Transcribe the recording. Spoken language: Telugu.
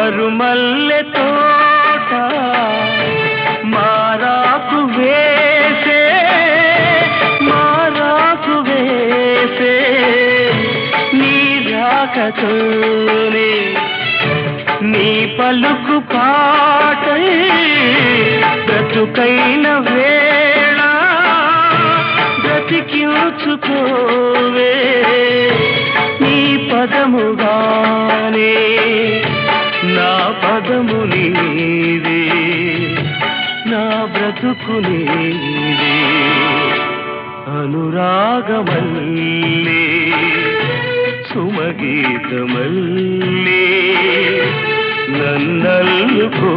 మరుమల్లె తోట మారాకు వేసే నీ రాకతోనే నీ పలుకు పాటై బ్రతుకైన వేళ బ్రతికించుకోవే నీ పదముగానే నా పదము నీవే నా బ్రతుకు నీవే అనురాగమల్లే సుమగీతమల్లే నన్నల్లుకో